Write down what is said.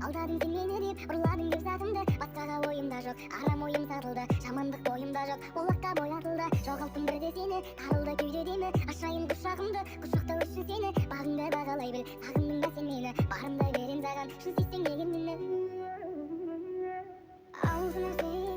алдадың сен мені деп, ұрладың деп затымды. Басқаға ойымда жоқ, арам ойым сатылды, жамандық бойымда жоқ, олаққа боятылды. Жоғалттым бірде сені, тарылды кеудедемі, ашайын құшағымды, құшақта өшсін сені. Бағыңды бағалай біл, сағындың ба сен мені, барымдай берем саған, шын сүйсең деген мені. Аузына